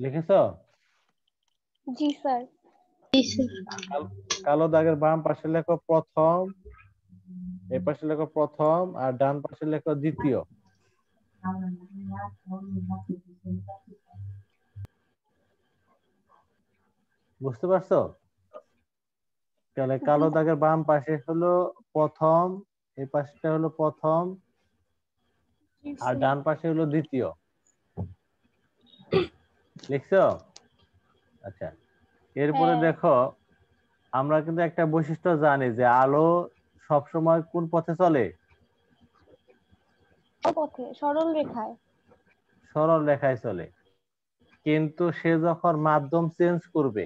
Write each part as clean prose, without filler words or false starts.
লিখেছো? জি স্যার। কালো দাগের বাম পাশে লেখো প্রথম, এই পাশে লেখো প্রথম, আর ডান পাশে লেখো দ্বিতীয়। বুঝতে পারছো? তাহলে কালো দাগের বাম পাশে হলো প্রথম, এই পাশটা হলো প্রথম, আর ডান পাশে হলো দ্বিতীয়। লিখছো? আচ্ছা, এরপরে হ্যাঁ, দেখো, আমরা কিন্তু একটা বৈশিষ্ট্য জানি যে আলো সবসময় কোন পথে চলে? পথে সরল রেখায়। সরল রেখায় চলে। কিন্তু সে যখন মাধ্যম চেঞ্জ করবে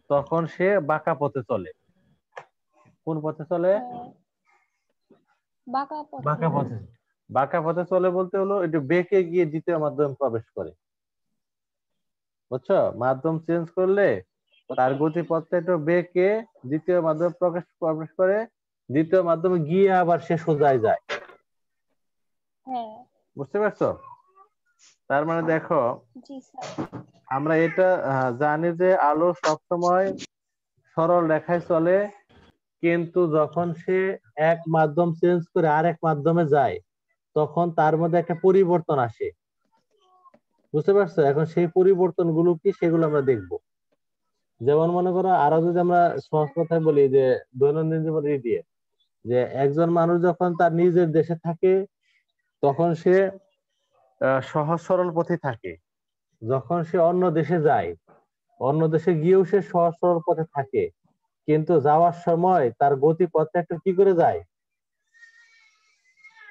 তখন সে বাঁকা পথে চলে। কোন পথে চলে? হ্যাঁ, বাঁকা পথে। বাঁকা পথে। বাঁকা পথে চলে বলতে হলো একটু বেঁকে গিয়ে দ্বিতীয় মাধ্যমে প্রবেশ করে। বুঝছো? মাধ্যম চেঞ্জ করলে তার গতিপথটা একটু বেঁকে দ্বিতীয় মাধ্যমে প্রবেশ করে, দ্বিতীয় মাধ্যমে গিয়ে আবার সে সোজায় যায়। হ্যাঁ। বুঝতে পারছো? তার মানে দেখো, জি স্যার। আমরা এটা জানি যে আলো সবসময় সরল রেখায় চলে, কিন্তু যখন সে এক মাধ্যম চেঞ্জ করে আরেক মাধ্যমে যায় তখন তার মধ্যে একটা পরিবর্তন আসে। বুঝতে পারছো? এখন সেই পরিবর্তন গুলো কি সেগুলো আমরা দেখবো। যেমন মনে করো, আরো যদি আমরা সহজ কথায় বলি যে দৈনন্দিন জীবনে দিয়ে, যে একজন মানুষ যখন তার নিজের দেশে থাকে তখন সে সহজ সরল পথে থাকে। যখন সে অন্য দেশে যায়, অন্য দেশে গিয়েও সে সহজ সরল পথে থাকে, কিন্তু যাওয়ার সময় তার গতিপথটা একটু কি করে যায়?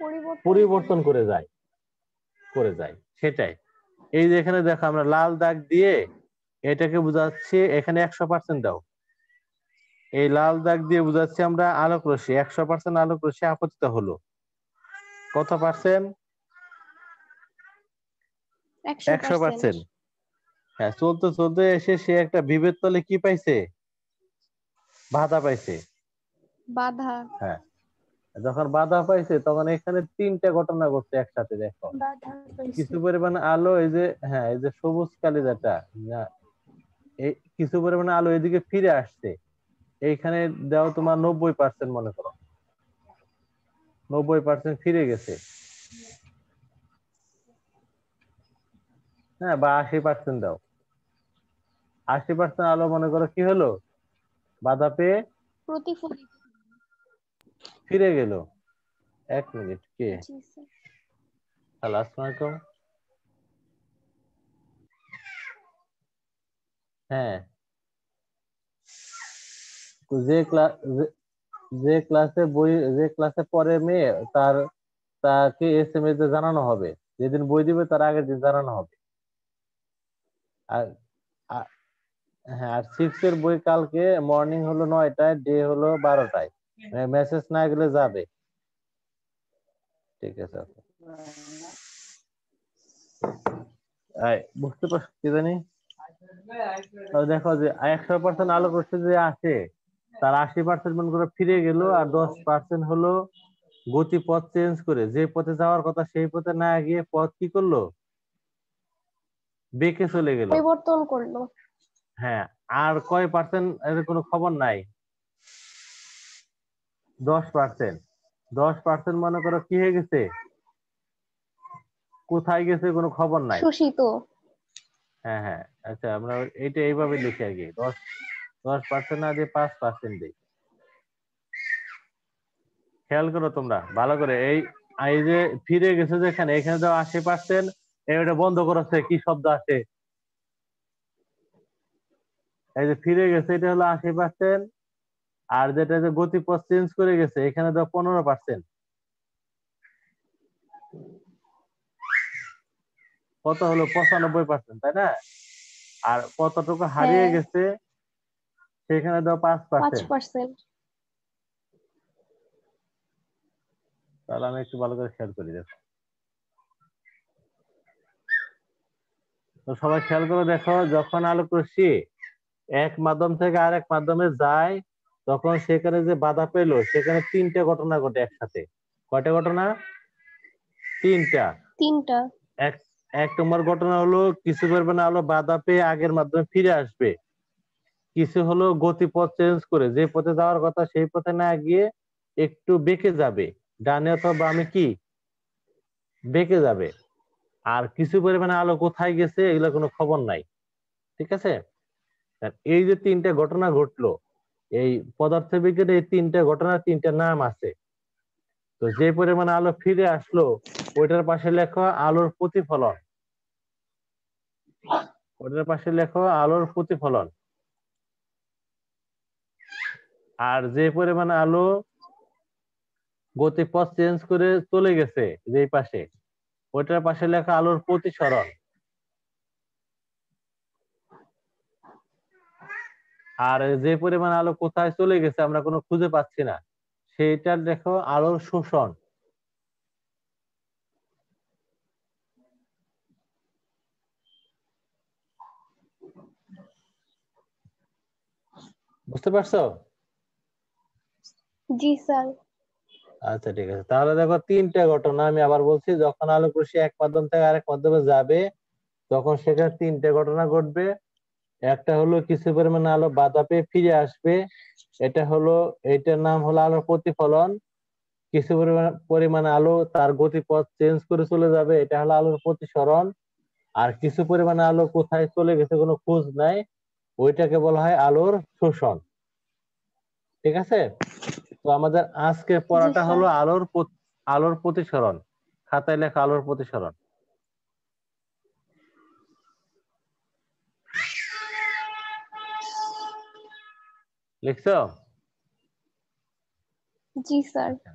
পরিবর্তন করে। পরিবর্তন করে যায় সেটাই। এই যে এখানে দেখো, আমরা লাল দাগ দিয়ে এটাকে বোঝাচ্ছি, এখানে 100% দাও। এই লাল দাগ দিয়ে বোঝাচ্ছি আমরা আলোক রশ্মি, 100% আলোক রশ্মি আপতিত হলো। কত পার্সেন্ট? 100%। 100%। হ্যাঁ, চলতে চলতে এসে সে একটা বিভেদ তলে কি পাইছে? বাধা পাইছে। বাধা। হ্যাঁ, যখন বাধা পাইছে তখন এখানে তিনটা ঘটনা ঘটছে একসাথে। দেখো, বাধা কিছু পাইছে। পরিমাণ আলো, এই যে হ্যাঁ, এই যে সবুজ কালি যেটা, এই কিছু পরিমাণ আলো এদিকে ফিরে আসছে। এইখানে দাও তোমার 90% মনে করো, 90% ফিরে গেছে। হ্যাঁ, বা 80% দাও, 80% আলো মনে করো কি হলো, বাধা পেয়ে প্রতিফলিত। ফিরে গেল। 1 মিনিট, কে? জি স্যার। হ্যালো, আসসালামু আলাইকুম। হ্যাঁ, যে ক্লাস, যে ক্লাসে বই, যে ক্লাসে পড়ে মেয়ে, তাকে এসএমএস এ জানানো হবে। যেদিন বই দিবে তার আগের দিন জানানো হবে। আর আ- হ্যাঁ, আর 6 এর বই কালকে মর্নিং হলো 9টায়, ডে হলো 12টায়। মেসেজ না গেলে যাবে। ঠিক আছে, okay। বুঝতে পারছো কি জানি? তাহলে দেখো যে 100% আলোক রশ্মি যে আসে, তার 80% মনে করে ফিরে গেল, আর 10% হলো গতিপথ চেঞ্জ করে যে পথে যাওয়ার কথা সেই পথে না গিয়ে পথ কি করলো, বেঁকে চলে গেল। পরিবর্তন করলো। হ্যাঁ, আর কয় পার্সেন্ট এর কোনো খবর নাই? 10%। 10% মনে করো কি হয়ে গেছে, কোথায় গেছে কোনো খবর নাই। শোষিত। হ্যাঁ হ্যাঁ, আচ্ছা, আমরা এটা এইভাবে লিখি আর কি, 10% না দিয়ে 5% দিই। খেয়াল করো তোমরা ভালো করে, এই এই যে ফিরে গেছে যেখানে, এখানে তো 80%, এটা বন্ধ করেছে, কি শব্দ আছে? এই যে ফিরে গেছে এটা হলো 80%, আর যেটা যে গতিপথ চেঞ্জ করে গেছে এখানে দাও 15%। কত হলো? 95%, তাই না? আর কতটুকু হারিয়ে হ্যাঁ, গেছে সেখানে দাও 5%। 5%। তাহলে আমি একটু ভালো করে খেয়াল করি, দেখো তো সবাই খেয়াল করে দেখো, যখন আলোক রশ্মি এক মাধ্যম থেকে আরেক মাধ্যমে যায় তখন সেখানে যে বাধা পেলো সেখানে তিনটা ঘটনা ঘটে একসাথে। কয়টা ঘটনা? তিনটা। তিনটা। এক এক নম্বর ঘটনা হলো কিছু পরিমাণে আলো বাধা পেয়ে আগের মাধ্যমে ফিরে আসবে। কিছু হলো গতিপথ চেঞ্জ করে যে পথে যাওয়ার কথা সেই পথে না গিয়ে একটু বেঁকে যাবে, ডানে অথবা বামে কি বেঁকে যাবে। আর কিছু পরিমাণে আলো কোথায় গেছে এগুলো কোনো খবর নাই। ঠিক আছে, আর এই যে তিনটা ঘটনা ঘটলো, এই পদার্থবিজ্ঞানে এই তিনটা ঘটনার তিনটা নাম আছে। তো যে পরিমাণে আলো ফিরে আসলো ওইটার পাশে লেখো আলোর প্রতিফলন, ওইটার পাশে লেখো আলোর প্রতিফলন। আর যে পরিমাণে আলো গতিপথ চেঞ্জ করে চলে গেছে যেই পাশে, ওইটার পাশে লেখা আলোর প্রতিসরণ। আর যে পরিমাণ আলো কোথায় চলে গেছে আমরা কোনো খুঁজে পাচ্ছি না, সেইটার দেখো আলোর শোষণ। বুঝতে পারছো? জি স্যার। আচ্ছা ঠিক আছে, তাহলে দেখো তিনটা ঘটনা আমি আবার বলছি। যখন আলোক রশ্মি এক মাধ্যম থেকে আরেক মাধ্যমে যাবে তখন সেখানে তিনটা ঘটনা ঘটবে। একটা হলো কিছু পরিমাণে আলো বাধা পেয়ে ফিরে আসবে, এটা হলো, এইটার নাম হলো আলোর প্রতিফলন। কিছু পরিমাণে আলো তার গতিপথ চেঞ্জ করে চলে যাবে, এটা হলো আলোর প্রতিসরণ। আর কিছু পরিমাণে আলো কোথায় চলে গেছে কোনো খোঁজ নাই, ওইটাকে বলা হয় আলোর শোষণ। ঠিক আছে, তো আমাদের আজকের জি পড়াটা স্যার। হলো আলোর প্রতিসরণ। খাতায় লেখা আলোর প্রতিসরণ। লিখছো? জি স্যার। আচ্ছা,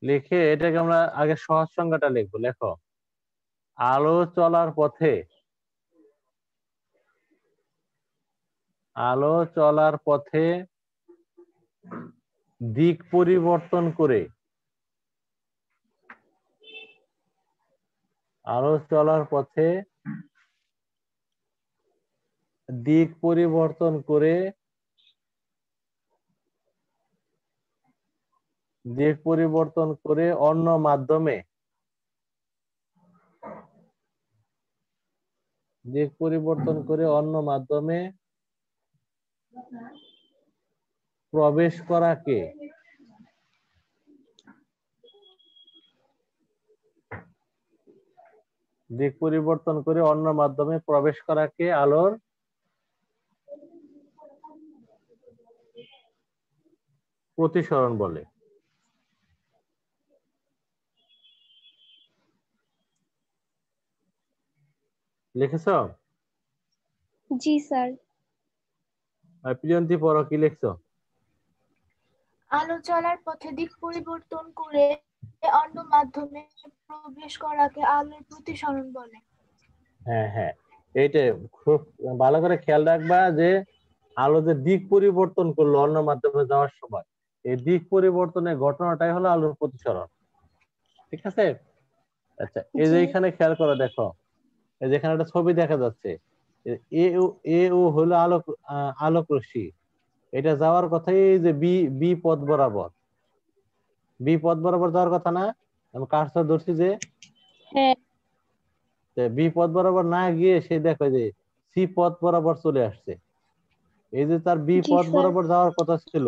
লিখে এটাকে আমরা আগে সহজ সংজ্ঞাটা লিখবো। লেখো, আলো চলার পথে, আলো চলার পথে দিক পরিবর্তন করে, আলো চলার পথে দিক পরিবর্তন করে, দিক পরিবর্তন করে অন্য মাধ্যমে, দিক পরিবর্তন করে অন্য মাধ্যমে প্রবেশ করাকে, দিক পরিবর্তন করে অন্য মাধ্যমে প্রবেশ করাকে আলোর প্রতিসরণ বলে। লিখেছো? জি স্যার। আর প্রিয়ন্তী পড়ো, কি লিখছো? আলো চলার পথে দিক পরিবর্তন করে অন্য মাধ্যমে প্রবেশ করাকে আলোর প্রতিসরণ বলে। হ্যাঁ হ্যাঁ, এইটাই খুব ভালো করে খেয়াল রাখবা যে আলো যে দিক পরিবর্তন করলো অন্য মাধ্যমে যাওয়ার সময়, এই দিক পরিবর্তনের ঘটনাটাই হলো আলোর প্রতিসরণ। ঠিক আছে, আচ্ছা এই যে জি। এখানে খেয়াল করে দেখো, এই যে এখানে একটা ছবি দেখা যাচ্ছে, এ ও, এ ও হলো আলোক রশ্মি। এটা যাওয়ার কথাই যে বি বি পথ বরাবর, বি পথ বরাবর যাওয়ার কথা না? আমি কার্সর ধরছি যে হ্যাঁ। বি পথ বরাবর না গিয়ে সে দেখো যে সি পথ বরাবর চলে আসছে। এই যে তার বি জি পথ স্যার। বরাবর যাওয়ার কথা ছিল,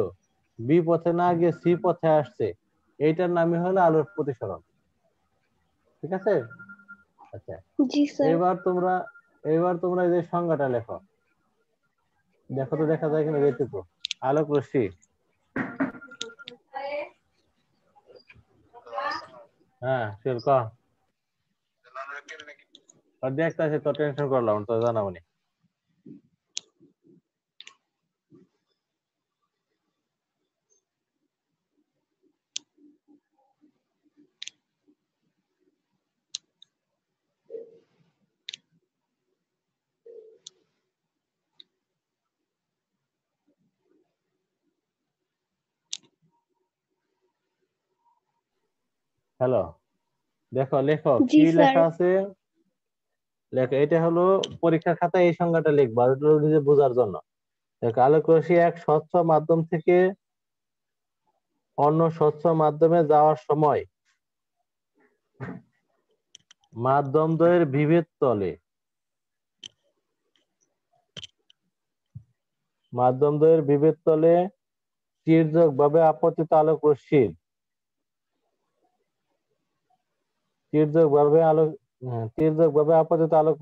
বি পথে না গিয়ে সি পথে আসছে, এইটার নামই হলো আলোর প্রতিসরণ। ঠিক আছে, আচ্ছা জি স্যার। এবার তোমরা এই যে সংজ্ঞাটা লেখো। দেখো তো দেখা যায় কিনা দেখতেছো। আলোক রশ্মি, হ্যাঁ শিওর ক, আর দেখতে আছে তো, টেনশন করলাম তো, জানাবো নি। হ্যালো, দেখো লেখো জি কি স্যার। লেখা আছে। লেখো, এটা হলো পরীক্ষার খাতায় এই সংজ্ঞাটা লিখবা, এটা হলো নিজে বোঝার জন্য। দেখো, আলোক রশ্মি এক স্বচ্ছ মাধ্যম থেকে অন্য স্বচ্ছ মাধ্যমে যাওয়ার সময় মাধ্যমদ্বয়ের বিভেদ তলে তির্যকভাবে আপতিত আলোক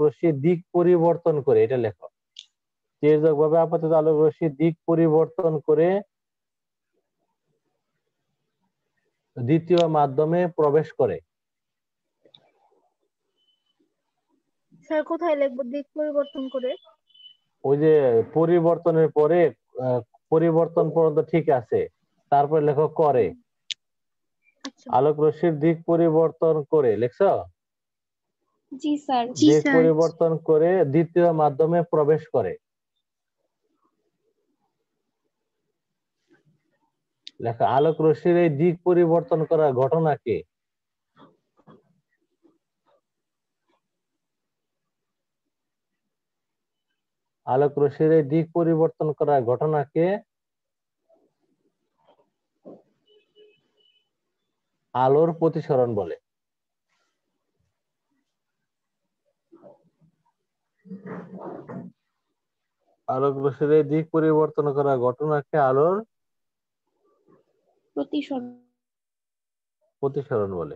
রশ্মির দিক পরিবর্তন করে, এটা লেখো। তির্যকভাবে আপতিত আলোক রশ্মির দিক পরিবর্তন করে দ্বিতীয় মাধ্যমে প্রবেশ করে। স্যার কোথায় লিখবো দিক পরিবর্তন করে? ওই যে পরিবর্তনের পরে পরিবর্তন পর্যন্ত ঠিক আছে, তারপরে লেখো করে। আচ্ছা। আলোক রশ্মির দিক পরিবর্তন করে লিখছো? জি স্যার। দিক পরিবর্তন করে দ্বিতীয় মাধ্যমে প্রবেশ করে। লেখা আলোক রশ্মির এই দিক পরিবর্তন করার ঘটনাকে আলোর প্রতিসরণ বলে। আলোক রশ্মির এই দিক পরিবর্তন করার ঘটনাকে আলোর প্রতিসরণ বলে।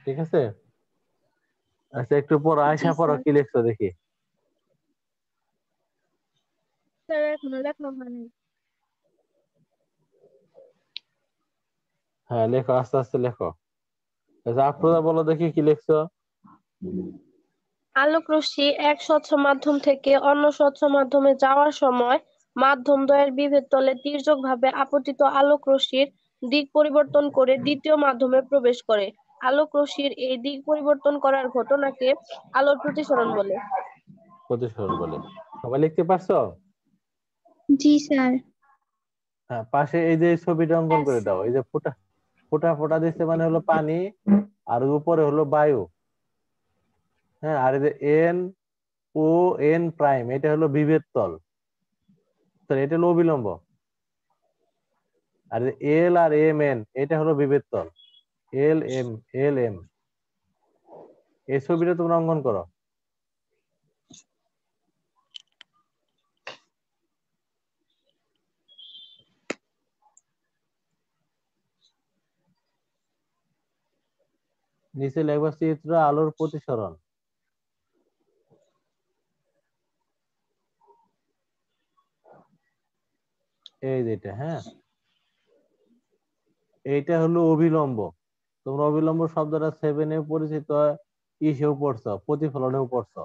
ঠিক আছে। আচ্ছা, একটু পর আয়সা পড়ো, কি লিখছো দেখি। স্যার এখনো লেখা হয়নি। হ্যাঁ লেখো, আস্তে আস্তে লেখো। আচ্ছা আফরোজা বলো দেখি কি লিখছো। আলোক রশ্মি এক স্বচ্ছ মাধ্যম থেকে অন্য স্বচ্ছ মাধ্যমে যাওয়ার সময় মাধ্যমদ্বয়ের বিভেদ তলে তির্যকভাবে আপতিত আলোক রশ্মির দিক পরিবর্তন করে দ্বিতীয় মাধ্যমে প্রবেশ করে। আলোক রশ্মির এই দিক পরিবর্তন করার ঘটনাকে আলোর প্রতিসরণ বলে। প্রতিসরণ বলে। সবাই লিখতে পারছো? জি স্যার। হ্যাঁ, পাশে এই যে ছবিটা অঙ্কন করে দাও। এই যে ফোঁটা ফোঁটা ফোঁটা দিচ্ছে মানে হলো পানি, আর উপরে হলো বায়ু। হ্যাঁ, আর এই যে এন ও এন প্রাইম, এটা হলো বিভেদ তল, এটা হলো অবিলম্ব। আর এল আর এম এন, এটা হলো বিভেদ তল, এল এম এল এম। এই ছবিটা তোমরা অঙ্কন করো। নিচে লেখা চিত্র আলোর প্রতিসরণ। এই যেটা, হ্যাঁ, এইটা হলো অবিলম্ব। তোমরা অবিলম্ব শব্দটা 7 পরিচিত, ইসেও পড়ছো, প্রতিফলনেও পড়ছো।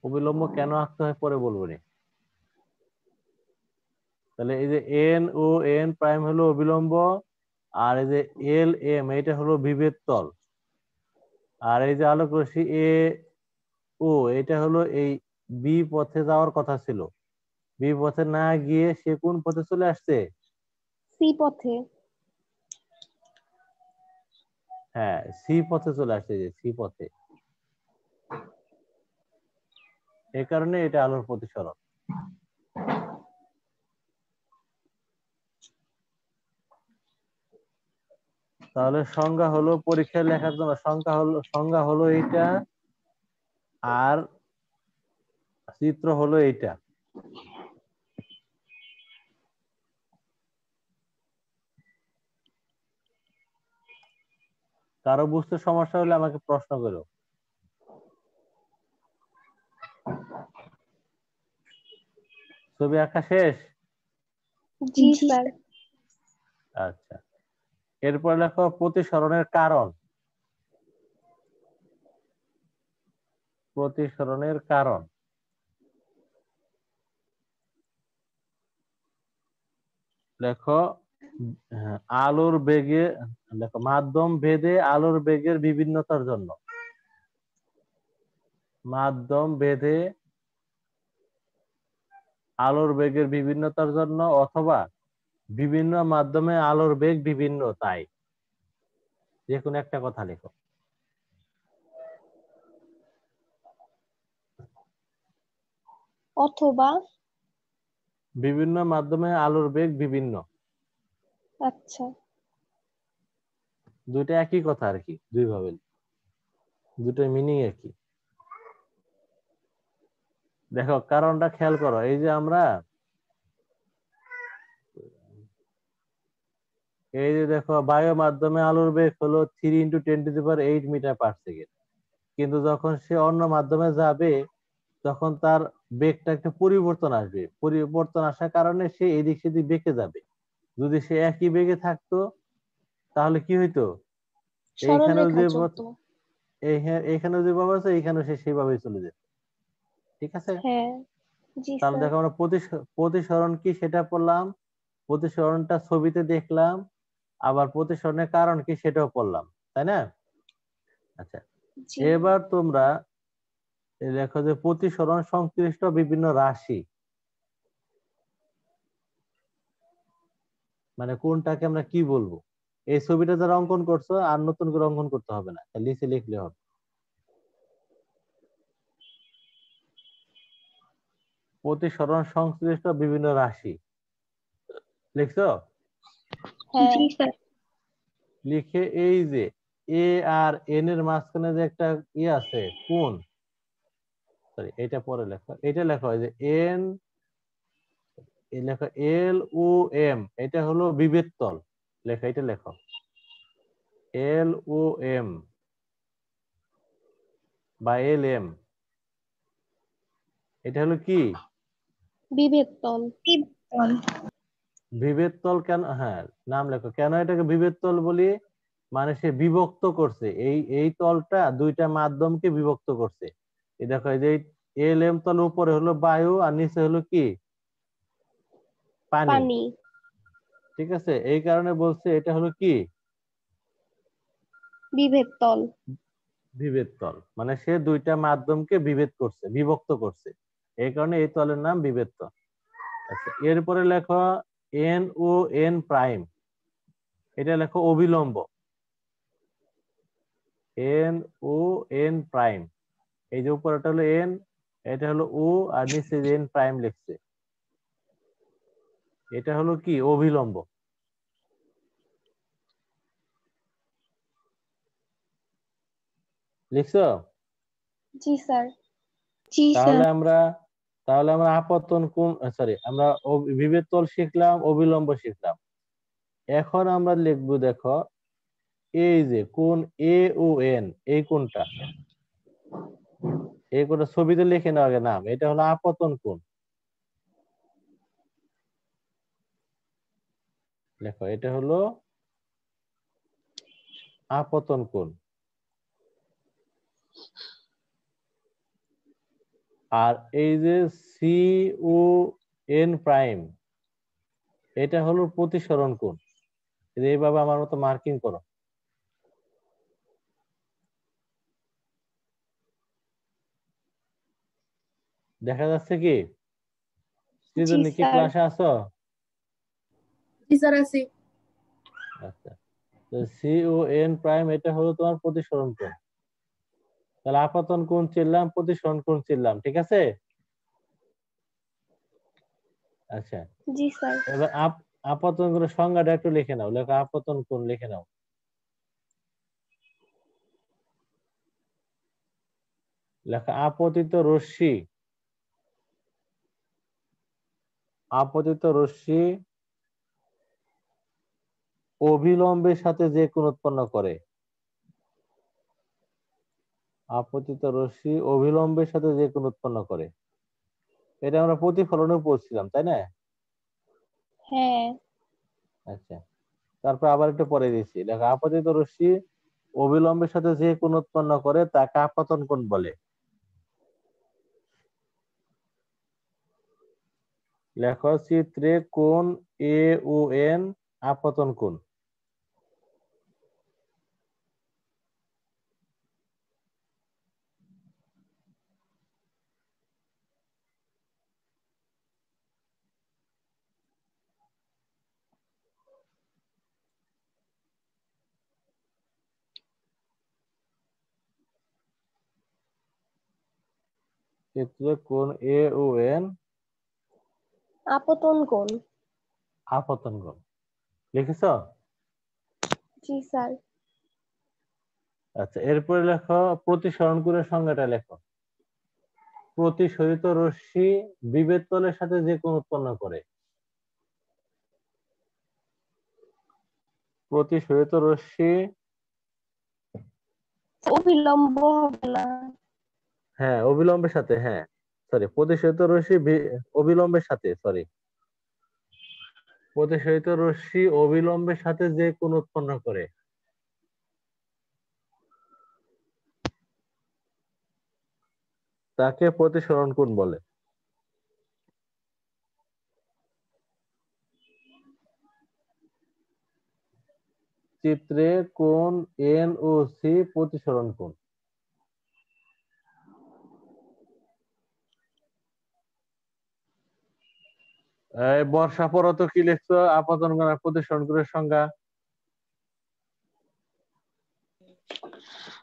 অবিলম্ব কেন আঁকতে হয় পরে বলবো নি। তাহলে এই যে এন ও এন প্রাইম হলো অবিলম্ব, আর এই যে এল এম এটা হলো বিভেদ তল, আর এই যে আলোক রশ্মি এ ও এটা হলো এই বি পথে যাওয়ার কথা ছিল, বি পথে না গিয়ে সে কোন পথে চলে আসছে? সি পথে। হ্যাঁ, সি পথে চলে আসছে, যে সি পথে। এই কারণে এটা আলোর প্রতিসরণ। তাহলে সংজ্ঞা হলো, পরীক্ষায় লেখার জন্য সংজ্ঞা হলো এইটা, আর চিত্র হলো এইটা। কারো বুঝতে সমস্যা হলে আমাকে প্রশ্ন করো। ছবি আঁকা শেষ? জি স্যার। আচ্ছা, এরপর লেখো প্রতিসরণের কারণ। প্রতিসরণের কারণ লেখো। আলোর বেগে লেখো মাধ্যম ভেদে আলোর বেগের বিভিন্নতার জন্য। মাধ্যম ভেদে আলোর বেগের বিভিন্নতার জন্য, অথবা বিভিন্ন মাধ্যমে আলোর বেগ বিভিন্ন, তাই যে কোনো একটা কথা লেখো। অথবা। বিভিন্ন মাধ্যমে আলোর বেগ বিভিন্ন। আচ্ছা। দুইটা একই কথা আর কি, দুই ভাবে, দুটোর মিনিং একই। দেখো কারণটা খেয়াল করো, এই যে আমরা এই যে দেখো বায়ু মাধ্যমে আলোর বেগ হলো 3 × 10⁸ মিটার/সেকেন্ড, কিন্তু যখন সে অন্য মাধ্যমে যাবে তখন তার বেগটা একটা পরিবর্তন আসবে, পরিবর্তন আসার কারণে সে এদিক সেদিক বেঁকে যাবে। যদি সে একই বেগে থাকতো তাহলে কি হইতো, সরল এইখানেও যে রেখায় চলতো। এইখানেও যে ভাবে আছে এইখানেও সে সেইভাবেই চলে যেত। ঠিক আছে, হ্যাঁ, জি তাহলে স্যার। দেখো আমরা প্রতিসরণ কি সেটা পড়লাম, প্রতিসরণটা ছবিতে দেখলাম, আবার প্রতিসরণের কারণ কি সেটাও পড়লাম, তাই না? আচ্ছা, জি এবার তোমরা এই দেখো যে প্রতিসরণ সংশ্লিষ্ট বিভিন্ন রাশি, মানে কোনটাকে আমরা কি বলবো, এই ছবিটা যারা অঙ্কন করছো আর নতুন করে অঙ্কন করতে হবে না, নিচে লিখলে হবে। প্রতিসরণ সংশ্লিষ্ট বিভিন্ন রাশি লিখছো? হ্যাঁ, জি স্যার। লিখে এই যে এ আর এন এর মাঝখানে যে একটা আছে কোণ, সরি এটা পরে লেখো, এটা লেখো যে এন, এই লেখো এল ও এম, এটা হলো বিভেদ তল, লেখা এটা লেখো এল ও এম বা এল এম, এটা হলো কি বিভেদ তল। বিভেদ তল। কেন, হ্যাঁ নাম লেখো, কেন এটাকে বিভেদ তল বলি, মানে সে বিভক্ত করছে, এই এই তলটা দুইটা মাধ্যমকে বিভক্ত করছে। এই দেখো এই যে এল এম তল, উপরে হলো বায়ু আর নিচে হলো কি পানি। পানি। ঠিক আছে, এই কারণে বলছে এটা হলো কি বিভেদ তল। বিভেদ তল, মানে সে দুইটা মাধ্যমকে বিভেদ করছে, বিভক্ত করছে, এই কারণে এই তলের নাম বিভেদ তল। আচ্ছা, এরপরে লেখো এন ও এন প্রাইম, এটা লেখো অবিলম্ব, এন ও এন প্রাইম, এই যে উপরেটা হলো এন, এটা হলো ও, আর নিচে যে এন প্রাইম লিখছে, এটা হলো কি অভিলম্ব। লিখছো? জি স্যার। তাহলে আমরা আপতন কোণ, সরি আমরা বিভেদ তল শিখলাম, অবিলম্ব শিখলাম। এখন আমরা লিখবো, দেখো এই যে কোণ এ ও এন, এই কোণটা, এই কোণটা ছবিতে লিখে নাও আগে নাম, এটা হলো আপতন কোণ। দেখো এটা হলো আপতন কোণ। আর এই যে সি ও এন প্রাইম, এটা হলো প্রতিসরণ কোণ। এইভাবে আমার মতো মার্কিং করো, দেখা যাচ্ছে কি? জি সৃজনী কি স্যার। ক্লাসে আছো? জি স্যার আছি। আচ্ছা, তো সি ও এন প্রাইম এটা হলো তোমার প্রতিসরণ কোণ। তাহলে আপতন কোণ চিনলাম, প্রতিসরণ কোণ চিনলাম, ঠিক আছে? আচ্ছা, জি স্যার। এবার আপতন কোণের সংজ্ঞাটা একটু লিখে নাও, লেখো আপতন কোণ লিখে নাও। লেখা আপতিত রশ্মি, আপতিত রশ্মি অভিলম্বের সাথে যে কোণ উৎপন্ন করে, আপতিত রশ্মি অভিলম্বের সাথে যে কোণ উৎপন্ন করে, এটা আমরা প্রতিফলনেও পড়ছিলাম, তাই না? হ্যাঁ। আচ্ছা, তারপর আবার একটু পরে দিচ্ছি, দেখো আপতিত রশ্মি অবিলম্বের সাথে যে কোণ উৎপন্ন করে তাকে আপতন কোণ বলে। লেখো চিত্রে কোণ এ ও এন আপতন কোণ। চিত্রে কোণ এ ও এন আপতন কোণ। আপতন কোণ লিখেছো? জি স্যার। আচ্ছা, এরপরে লেখো প্রতিসরণকুরের সংজ্ঞাটা লেখো। প্রতিসরিত রশ্মি বিভেদ তলের সাথে যে কোণ উৎপন্ন করে। প্রতিসরিত রশ্মি, অবিলম্ব হবে না। হ্যাঁ অবিলম্বের সাথে, হ্যাঁ সরি, প্রতিসরিত রশ্মি অবিলম্বের সাথে, সরি, প্রতিসরিত রশ্মি অবিলম্বের সাথে যে কোণ উৎপন্ন করে তাকে প্রতিসরণ কোণ বলে। চিত্রে কোণ এন ও সি প্রতিসরণ কোণ। এই বর্ষা পড়ো তো, কি লিখছো? আপতন কোণ আর প্রতিসরণ কোণের সংজ্ঞা।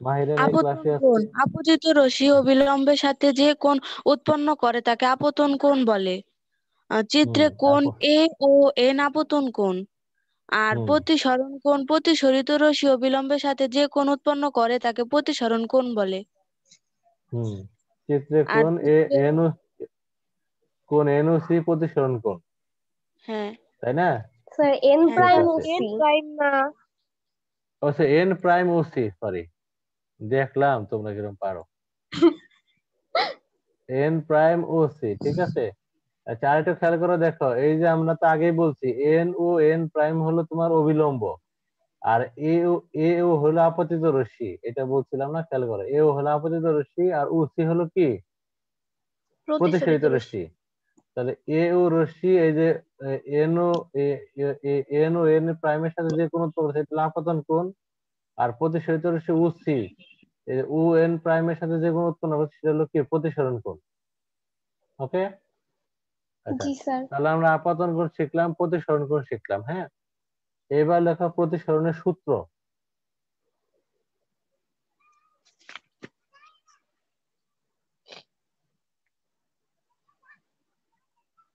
মাহিরের এই আপতন ক্লাসে কোণ আছে। আপতিত রশ্মি অবিলম্বের সাথে যে কোণ উৎপন্ন করে তাকে আপতন কোণ বলে। চিত্রে কোণ এ ও এন আপতন কোণ। আর হুম প্রতিসরণ কোণ প্রতিসরিত রশ্মি অবিলম্বের সাথে যে কোণ উৎপন্ন করে তাকে প্রতিসরণ কোণ বলে। হুম চিত্রে আর কোণ এন ও সি প্রতিসরণ কোণ, হ্যাঁ তাই না? স্যার এন হ্যাঁ ঠিক প্রাইম স্যার। ও আছে। N C. প্রাইম না। আচ্ছা, এন প্রাইম ও সি, সরি, দেখলাম তোমরা কিরকম পারো। এন প্রাইম ও সি, ঠিক আছে। আচ্ছা, আরেকটু খেয়াল করে দেখো, এই যে আমরা তো আগেই বলছি এন ও এন প্রাইম হলো তোমার অবিলম্ব, আর এ ও হলো আপতিত রশ্মি, এটা বলছিলাম না? খেয়াল করো, এ ও হলো আপতিত রশ্মি আর ও সি হলো কি? প্রতিসরিত প্রতিসরিত রশ্মি। রশ্মি। তাহলে এ ও রশ্মি, এই যে এন ও এন ও এন প্রাইমের সাথে যে কোন উৎপন্ন করছে এটা আপতন কোণ, আর প্রতিসরিত রশ্মি ও সি ও এন প্রাইমের সাথে যে কোন উৎপন্ন করছে সেটা হলো কি? প্রতিসরণ কোণ। ওকে, আচ্ছা, জি স্যার। তাহলে আমরা আপতন কোণ শিখলাম, প্রতিসরণ কোণ শিখলাম। হ্যাঁ, এবার লেখা প্রতিসরণের সূত্র।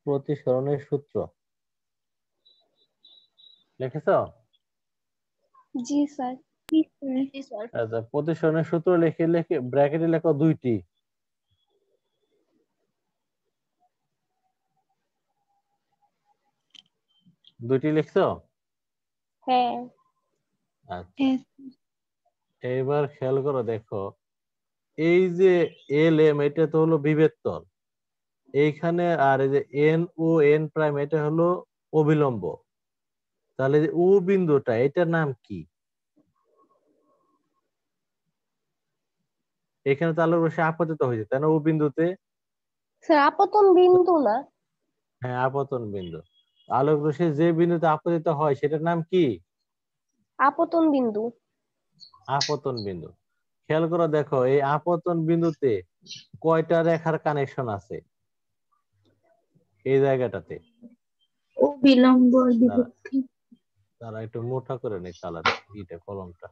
প্রতিসরণের সূত্র লিখেছো? জি স্যার। জি স্যার। আচ্ছা, প্রতিসরণের সূত্র লিখে লিখে ব্র্যাকেটে লেখো দুইটি। দুইটি লিখছো? হ্যাঁ। আচ্ছা, এইবার খেয়াল করো, দেখো এই যে এল এম এটা তো হলো বিভেদ তল এইখানে, আর এই যে এন ও এন প্রাইম এটা হলো অবিলম্ব। তাহলে যে ও বিন্দুটা এটার নাম কি? এখানে তো আলোর রশ্মি আপতিত হয়েছে, তাই না? ও বিন্দুতে, স্যার আপতন বিন্দু না। হ্যাঁ আপতন বিন্দু। আলোক রশ্মি যে বিন্দুতে আপতিত হয় সেটার নাম কি? আপতন বিন্দু। আপতন বিন্দু। খেয়াল করে দেখো, এই আপতন বিন্দুতে কয়টা রেখার কানেকশন আছে এই জায়গাটাতে? অবিলম্ব তারা তারা একটু মোটা করে নেই কালার, কলমটা।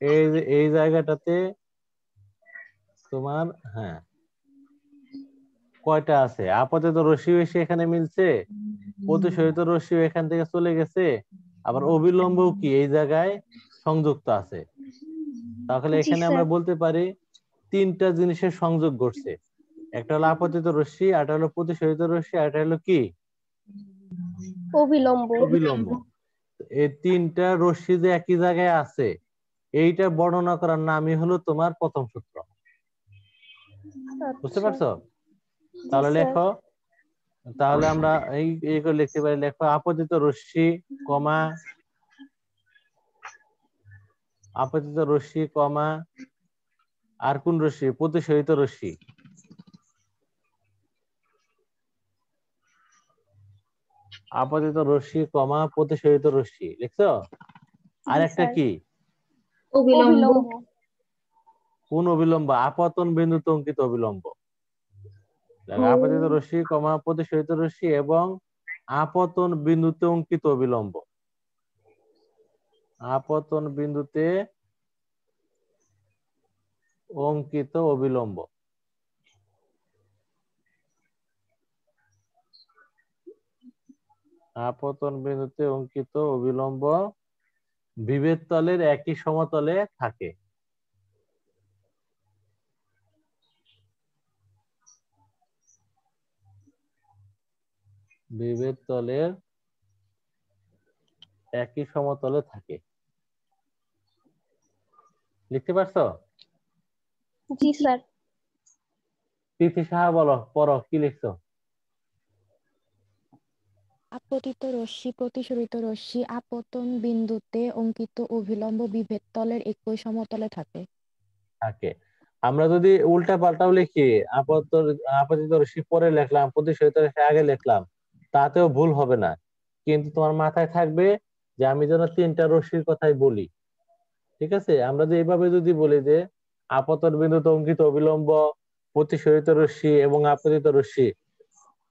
এই যে এই জায়গাটাতে তোমার, হ্যাঁ, কয়টা আছে? আপাতত রশ্মি এসে এখানে মিলছে, প্রতিসরিত রশ্মি এখান থেকে চলে গেছে, আবার অবিলম্বও কি এই জায়গায় সংযুক্ত আছে। তাহলে জি এখানে আমরা স্যার। বলতে পারি তিনটা জিনিসের সংযোগ ঘটছে। একটা হলো আপতিত রশ্মি, আরেকটা হলো প্রতিসরিত রশ্মি, আর একটা হলো কি? অবিলম্ব। অবিলম্ব। এই তিনটা রশ্মি যে একই জায়গায় আছে এইটা বর্ণনা করার নামই হলো তোমার প্রথম সূত্র। বুঝতে আচ্ছা। পারছো? জি তাহলে স্যার। লেখো, তাহলে আমরা এই করে লিখতে পারি, লেখো আপতিত রশ্মি কমা আপতিত রশ্মি কমা আর কোন রশ্মি? প্রতিসরিত রশ্মি। আপতিত রশ্মি কমা প্রতিসরিত রশ্মি লিখছো? আর জি একটা স্যার। কি? অবিলম্ব। কোন অবিলম্ব? আপতন বিন্দুতে অঙ্কিত অবিলম্ব। দেখো, আপতিত রশ্মি কমা প্রতিসরিত রশ্মি এবং আপতন বিন্দুতে অঙ্কিত অবিলম্ব। আপতন বিন্দুতে অঙ্কিত অবিলম্ব। আপতন বিন্দুতে অঙ্কিত অবিলম্ব বিভেদ তলের একই সমতলে থাকে। বিভেদ তলের একই সমতলে থাকে। লিখতে পারছো? জি স্যার। তিথি সাহা বলো, পড়ো কি লিখছো? আপতিত রশ্মি প্রতিসরিত রশ্মি আপতন বিন্দুতে অঙ্কিত অভিলম্ব বিভেদ তলের একই সমতলে থাকে। থাকে। আমরা যদি উল্টা পাল্টাও লিখি, আপতিত রশ্মি পরে লিখলাম, প্রতিসরিত রশ্মি আগে লিখলাম, তাতেও ভুল হবে না। কিন্তু তোমার মাথায় থাকবে যে আমি যেন তিনটা রশ্মির কথাই বলি। ঠিক আছে? আমরা যে এইভাবে যদি বলি যে আপতন বিন্দুতে অঙ্কিত অবিলম্ব প্রতিসরিত রশ্মি এবং আপতিত রশ্মি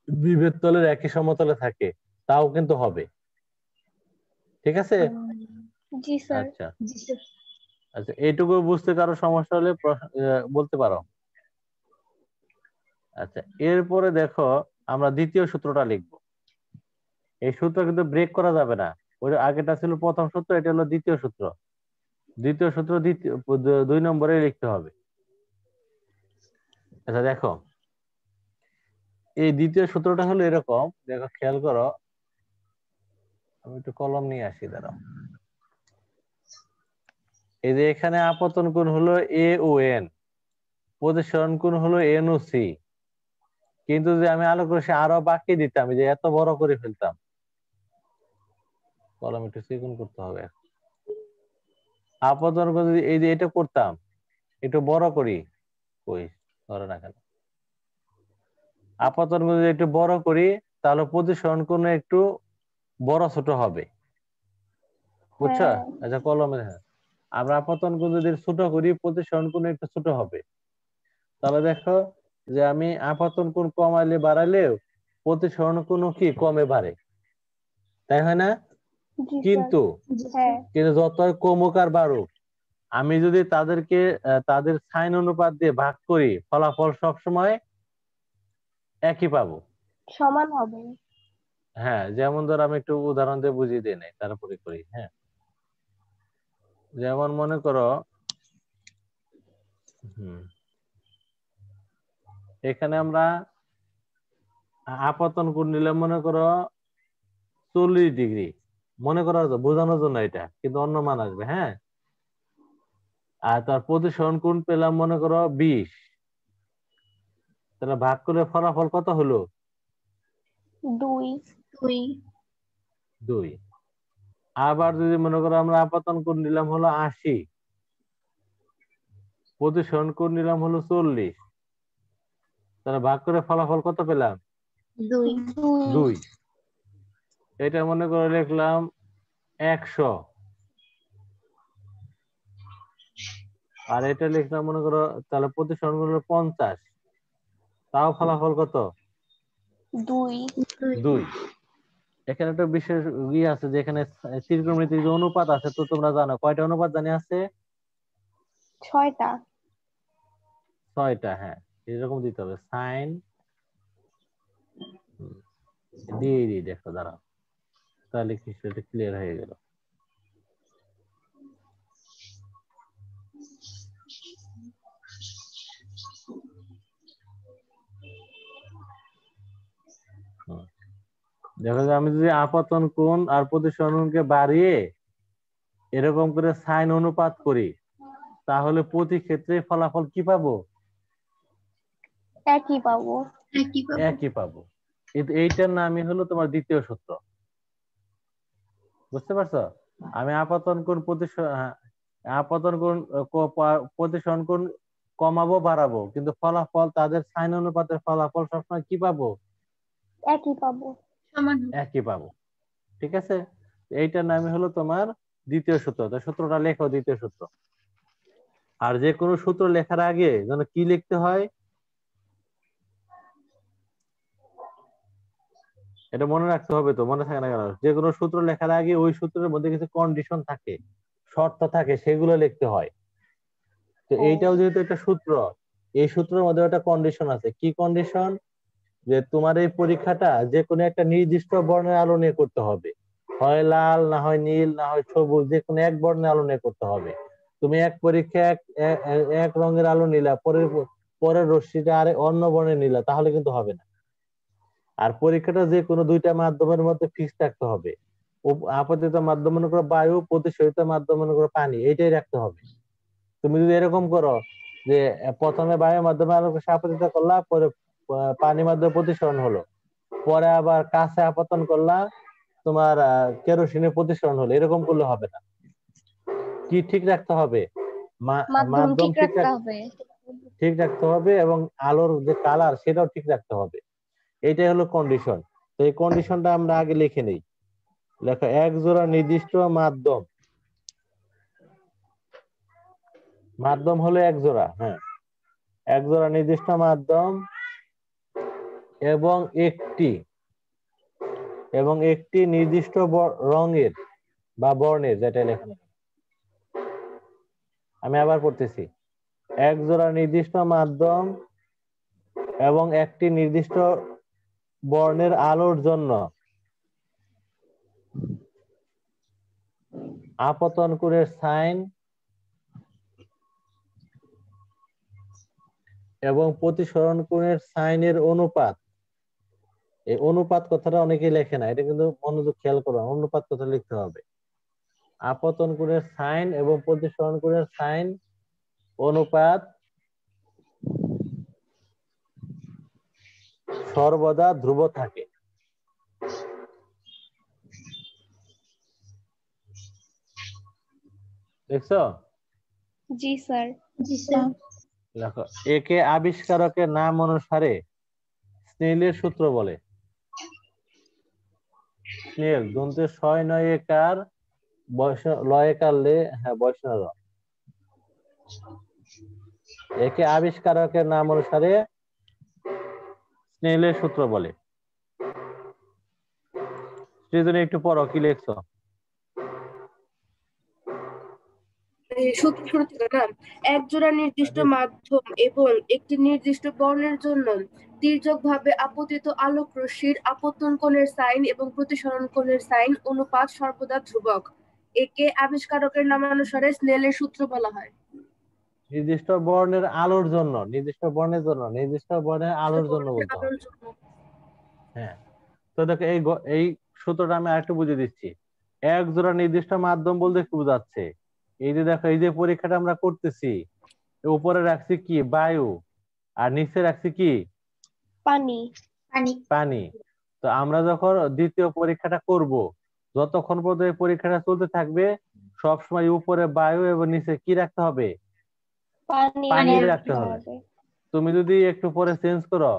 বিভেদ তলের একই সমতলে থাকে, তাও কিন্তু হবে। ঠিক আছে? জি স্যার। আচ্ছা আচ্ছা, এইটুকু বুঝতে কারো সমস্যা হলে বলতে পারো। আচ্ছা, এরপরে দেখো আমরা দ্বিতীয় সূত্রটা লিখবো। এই সূত্র কিন্তু ব্রেক করা যাবে না। ওই আগেটা ছিল প্রথম সূত্র, এটা হলো দ্বিতীয় সূত্র। দ্বিতীয় সূত্র 2 নম্বরে লিখতে হবে। আচ্ছা দেখো, এই দ্বিতীয় সূত্রটা হলো এরকম, দেখো খেয়াল করো, আমি একটু কলম নিয়ে আসি, দাঁড়াও। এই যে এখানে আপতন কোণ হলো এ ও এন, প্রতিসরণ কোণ হলো এন ও সি। কিন্তু যে আমি আলোক রশ্মি আরো বাকি দিতাম, যে এত বড় করে ফেলতাম, কলম একটু চিকন করতে হবে। আপতন কোণ যদি এই যে এটা করতাম, একটু বড় করি, কই ধরে না কেন, আপতন কোণ যদি একটু বড় করি, তাহলে প্রতিসরণ কোণ একটু বড় ছোট হবে। বুঝছো? আচ্ছা কলমে, হ্যাঁ, আমরা আপতন কোণ যদি ছোট করি, প্রতিসরণ কোণ একটু ছোট হবে। তাহলে দেখো যে আমি আপতন কোণ কমাইলে বাড়ালেও প্রতিসরণ কোণ কি কমে বাড়ে, তাই হয় না? কিন্তু কিন্তু যতই কমুক আর বাড়ুক, আমি যদি তাদেরকে তাদের সাইন অনুপাত দিয়ে ভাগ করি, ফলাফল সবসময় একই পাবো, সমান হবে। হ্যাঁ, যেমন ধর আমি একটু উদাহরণ দিয়ে বুঝিয়ে দিই নাই, তারপরে করি। হ্যাঁ, যেমন মনে করো, এখানে আমরা আপতন কোণ নিলাম মনে করো 40 ডিগ্রি, মনে করো, বোঝানোর জন্য এটা, কিন্তু অন্য মান আসবে। হ্যাঁ, আর তার প্রতিসরণ কোণ পেলাম মনে করো 20, তাহলে ভাগ করে ফলাফল কত হলো? 2। আবার যদি মনে করো আমরা আপতন কোণ নিলাম হলো 80, প্রতিসরণ কোণ নিলাম হলো 40, তাহলে ভাগ করে ফলাফল কত পেলাম? 2। এটা মনে করে লিখলাম 100, আর এটা লিখলাম মনে করো, তাহলে প্রতিসরণ হলো 50, তাও ফলাফল কত? 2। এখানে একটা বিশেষ আছে, যেখানে ত্রিকোণমিতিক যে অনুপাত আছে, তো তোমরা জানো কয়টা অনুপাত জানি আছে? 6টা। 6টা, হ্যাঁ, এরকম দিতে হবে। সাইন দিয়ে দিই, দেখো দাঁড়াও, তাহলে কি সেটা ক্লিয়ার হয়ে গেল। দেখো যে আমি যদি আপতন কোণ আর প্রতিসরণ কোণকে বাড়িয়ে এরকম করে সাইন অনুপাত করি, তাহলে প্রতি ক্ষেত্রে ফলাফল কি পাবো? একই পাবো। একই পাবো। কিন্তু এইটার নামই হলো তোমার দ্বিতীয় সূত্র। বুঝতে পারছো? আমি আপতন কোণ প্রতিসরণ কোণ কমাবো বাড়াবো, কিন্তু ফলাফল তাদের সাইন অনুপাতের ফলাফল সবসময় কি পাবো? একই পাবো। একই পাবো। ঠিক আছে? এইটার নামই হলো তোমার দ্বিতীয় সূত্র। তো সূত্রটা লেখো, দ্বিতীয় সূত্র। আর যে কোনো সূত্র লেখার আগে যেন কি লিখতে হয়, এটা মনে রাখতে হবে। তো মনে থাকে না কেন? যে কোনো সূত্র লেখার আগে ওই সূত্রের মধ্যে কিছু কন্ডিশন থাকে, শর্ত থাকে, সেগুলো লিখতে হয়। তো এইটাও যেহেতু একটা সূত্র, এই সূত্রের মধ্যে একটা কন্ডিশন আছে। কি কন্ডিশন? যে তোমার এই পরীক্ষাটা যে কোনো একটা নির্দিষ্ট বর্ণের আলো নিয়ে করতে হবে। হয় লাল, না হয় নীল, না হয় সবুজ, যে কোনো এক বর্ণের আলো নিয়ে করতে হবে। তুমি এক পরীক্ষায় এক রঙের আলো নিলা, পরের রশ্মিটা আর অন্য বর্ণের নিলা, তাহলে কিন্তু হবে না। আর পরীক্ষাটা যে কোনো দুইটা মাধ্যমের মধ্যে ফিক্স রাখতে হবে। আপতিত মাধ্যম মনে করো বায়ু, প্রতিসরিত মাধ্যম মনে করো পানি, এইটাই রাখতে হবে। তুমি যদি এরকম করো যে প্রথমে বায়ুর মাধ্যমে আলোকে আপতিত করলা, পরে পানি মাধ্যমে প্রতিসরণ হলো, পরে আবার কাছে আপতন করলা, তোমার কেরোসিনের প্রতিসরণ হলো, এরকম করলে হবে না। কি ঠিক রাখতে হবে? মাধ্যম ঠিক রাখতে হবে এবং আলোর যে কালার সেটাও ঠিক রাখতে হবে। এটাই হলো কন্ডিশন। তো এই কন্ডিশনটা আমরা আগে লিখে নেই। লেখা এক জোড়া নির্দিষ্ট মাধ্যম, মাধ্যম হলো এক জোড়া, হ্যাঁ, এক জোড়া নির্দিষ্ট মাধ্যম এবং একটি নির্দিষ্ট রঙের বা বর্ণের, যেটা লেখা, আমি আবার পড়তেছি, এক জোড়া নির্দিষ্ট মাধ্যম এবং একটি নির্দিষ্ট বর্ণের আলোর জন্য আপতন কোণের সাইন এবং প্রতিসরণ কোণের সাইনের অনুপাত। এই অনুপাত কথাটা অনেকেই লেখে না, এটা কিন্তু মনোযোগ খেয়াল করো, অনুপাত কথা লিখতে হবে। আপতন কোণের সাইন এবং প্রতিসরণ কোণের সাইন অনুপাত সর্বদা ধ্রুব থাকে। দেখছো? জি স্যার। জি স্যার। দেখো, একে আবিষ্কারকের নাম অনুসারে স্নেলের সূত্র বলে। স্নেল দন্তে ছয় নয় একার লয় একার লে, হ্যাঁ বৈষ্ণব, একে আবিষ্কারকের নাম অনুসারে স্নেলের সূত্র বলে। সৃজনী একটু পড়ো, কি লিখছো? সূত্র শুরু থেকে না, এক জোড়া নির্দিষ্ট মাধ্যম এবং একটি নির্দিষ্ট বর্ণের জন্য তির্যকভাবে আপতিত আলোক রশ্মির আপতন কোণের সাইন এবং প্রতিসরণ কোণের সাইন অনুপাত সর্বদা ধ্রুবক। একে আবিষ্কারকের নামানুসারে স্নেলের সূত্র বলা হয়। নির্দিষ্ট বর্ণের আলোর জন্য, নির্দিষ্ট বর্ণের জন্য, নির্দিষ্ট বর্ণের আলোর জন্য বলতে হবে। হ্যাঁ, তো দেখো এই সূত্রটা আমি আরেকটু বুঝিয়ে দিচ্ছি। এক জোড়া নির্দিষ্ট মাধ্যম বলতে কি বোঝাচ্ছে? এই যে দেখো, এই যে পরীক্ষাটা আমরা করতেছি, উপরে রাখছি কি বায়ু, আর নিচে রাখছি কি পানি। পানি। তো আমরা যখন দ্বিতীয় পরীক্ষাটা করব, যতক্ষণ পর্যন্ত এই পরীক্ষাটা চলতে থাকবে, সবসময় উপরে বায়ু এবং নিচে কি রাখতে হবে? পানি রাখতে হবে। তুমি যদি একটু পরে চেঞ্জ করো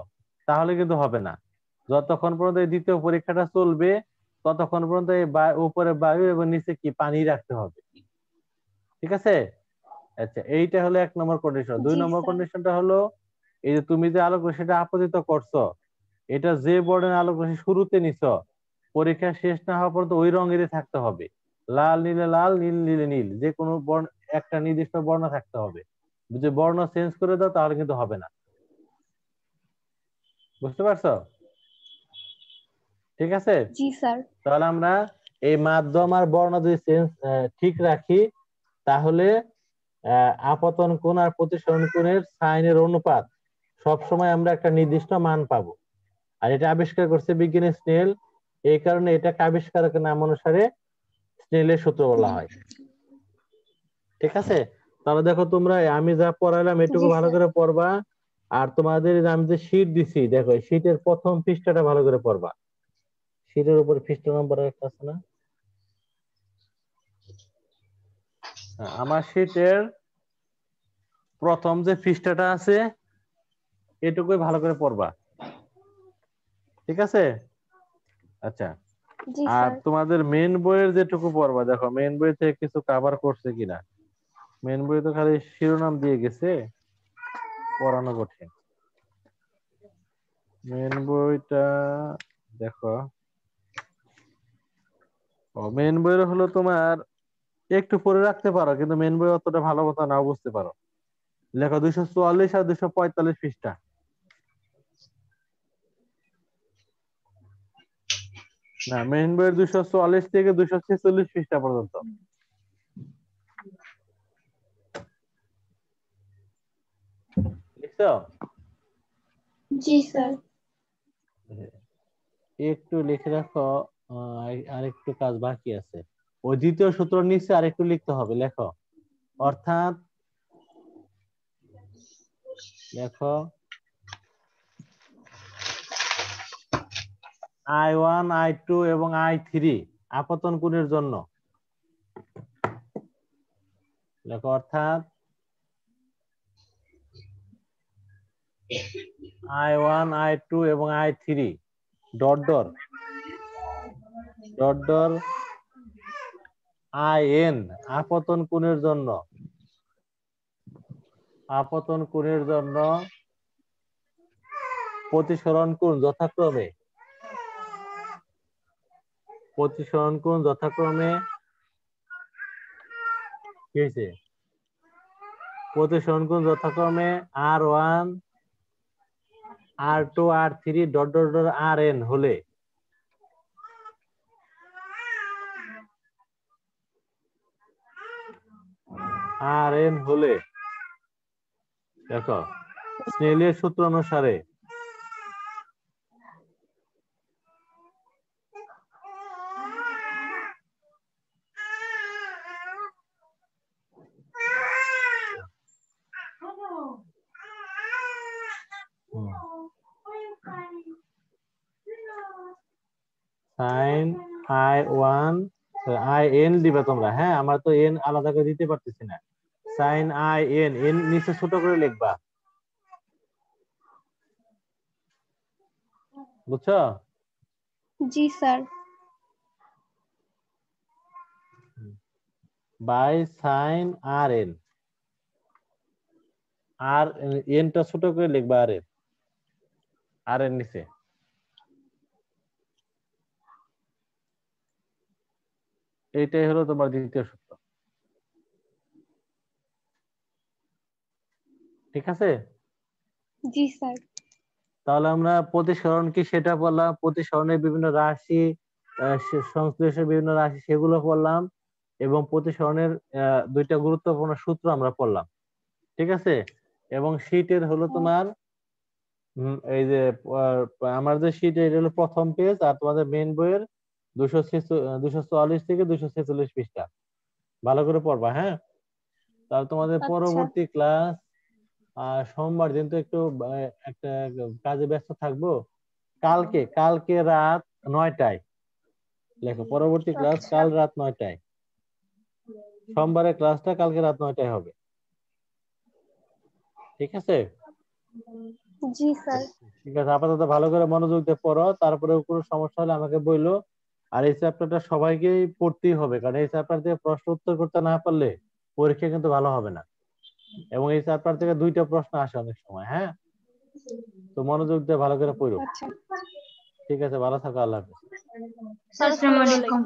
তাহলে কিন্তু হবে না। যতক্ষণ পর্যন্ত এই দ্বিতীয় পরীক্ষাটা চলবে ততক্ষণ পর্যন্ত এই উপরে বায়ু এবং নিচে কি পানি রাখতে হবে। ঠিক আছে? আচ্ছা, এইটা হলো এক নম্বর কন্ডিশন। দুই নম্বর কন্ডিশনটা হলো, এই যে তুমি যে আলোক রশ্মিটা আপতিত করছো, এটা যে বর্ণের আলোক রশ্মি শুরুতে নিছো, পরীক্ষা শেষ না হওয়া পর্যন্ত ওই রঙেরই থাকতে হবে। লাল নীলে লাল, নীল নীলে নীল, যে কোনো বর্ণ, একটা নির্দিষ্ট বর্ণ থাকতে হবে। যদি বর্ণ চেঞ্জ করে দাও তাহলে কিন্তু হবে না। বুঝতে পারছো? ঠিক আছে? জি স্যার। তাহলে আমরা এই মাধ্যম আর বর্ণ যদি ঠিক রাখি, তাহলে আপতন কোণ আর প্রতিসরণ কোণের সাইনের অনুপাত সবসময় আমরা একটা নির্দিষ্ট মান পাবো। আর এটা আবিষ্কার করছে বিজ্ঞানী স্নেল, এই কারণে এটাকে আবিষ্কারকের নাম অনুসারে স্নেলের সূত্র বলা হয়। ঠিক আছে? তাহলে দেখো, তোমরা আমি যা পড়াইলাম এটুকু ভালো করে পড়বা। আর তোমাদের আমি যে শীট দিছি, দেখো শীটের প্রথম পৃষ্ঠাটা ভালো করে পড়বা। শীটের উপর পৃষ্ঠা নম্বর একটা আছে না? আমার শীটের প্রথম যে পৃষ্ঠাটা আছে এটুকুই ভালো করে পড়বা। ঠিক আছে? আচ্ছা, আর তোমাদের মেন বইয়ের যেটুকু পড়বা, দেখো মেন বই থেকে কিছু কভার করছে কিনা। মেন বই তো খালি শিরোনাম দিয়ে গেছে, পড়ানো কঠিন। মেন বইটা দেখো, মেন বইয়ের হলো তোমার একটু পড়ে রাখতে পারো, কিন্তু মেন বই অতটা ভালো কথা নাও বুঝতে পারো। লেখো 244 আর 245 পৃষ্ঠা। না, মেইন বইয়ের 244 থেকে 246 পৃষ্ঠা পর্যন্ত। লিখছো? জি স্যার। একটু লিখে রাখো, আরেকটু কাজ বাকি আছে। ওই দ্বিতীয় সূত্র নিচে আরেকটু লিখতে হবে, লেখো। অর্থাৎ লেখো I1 I2 এবং I3 আপতন কোণের জন্য লেখো। অর্থাৎ I1 I2 এবং I3 ডট ডট IN আপতন কোণের জন্য প্রতিসরণ কোণ যথাক্রমে কি হয়েছে? প্রতিসরণ কোণ যথাক্রমে R1 R2 R3 dot dot dot RN হলে দেখো স্নেলের সূত্র অনুসারে sin I1 IN দিবে তোমরা, হ্যাঁ? আমরা তো n আলাদা করে দিতে পারতেছি না। sin IN n নিচে ছোট করে লিখবা, বুঝছো? জি স্যার। বাই sin RN, আর n টা ছোট করে লিখবা, RN নিচে। এইটাই হলো তোমার দ্বিতীয় সূত্র, ঠিক আছে? জি স্যার। তাহলে আমরা প্রতিসরণ কি সেটা বললাম, প্রতিসরণের বিভিন্ন রাশি, সংশ্লেষের বিভিন্ন রাশি সেগুলো পড়লাম, এবং প্রতিসরণের দুইটা গুরুত্বপূর্ণ সূত্র আমরা পড়লাম, ঠিক আছে? এবং শীটের হলো তোমার এই যে আমার যে শীট, এটা হলো প্রথম পেজ, আর তোমাদের মেইন বইয়ের 244 থেকে 246 পৃষ্ঠা। ভালো করে পড়বা, হ্যাঁ? তাহলে তোমাদের পরবর্তী ক্লাস সোমবার দিন তো একটু একটা কাজে ব্যস্ত থাকবো। কালকে রাত 9টায় লেখো, পরবর্তী ক্লাস কাল রাত 9টায়। সোমবারের ক্লাসটা কালকে রাত 9টায় হবে, ঠিক আছে? জি স্যার। ঠিক আছে, আপাতত ভালো করে মনোযোগ দিয়ে পড়ো, তারপরে কোনো সমস্যা হলে আমাকে বইলো। আর এই চ্যাপ্টারটা সবাইকেই পড়তেই হবে, কারণ এই চ্যাপ্টার থেকে প্রশ্ন উত্তর করতে না পারলে পরীক্ষা কিন্তু ভালো হবে না। এবং এই চ্যাপ্টার থেকে 2টা প্রশ্ন আসে অনেক সময়, হ্যাঁ? তো মনোযোগ দিয়ে ভালো করে পড়ো, ঠিক আছে? ভালো থাকো, আল্লাহ হাফেজ। আসসালামু আলাইকুম।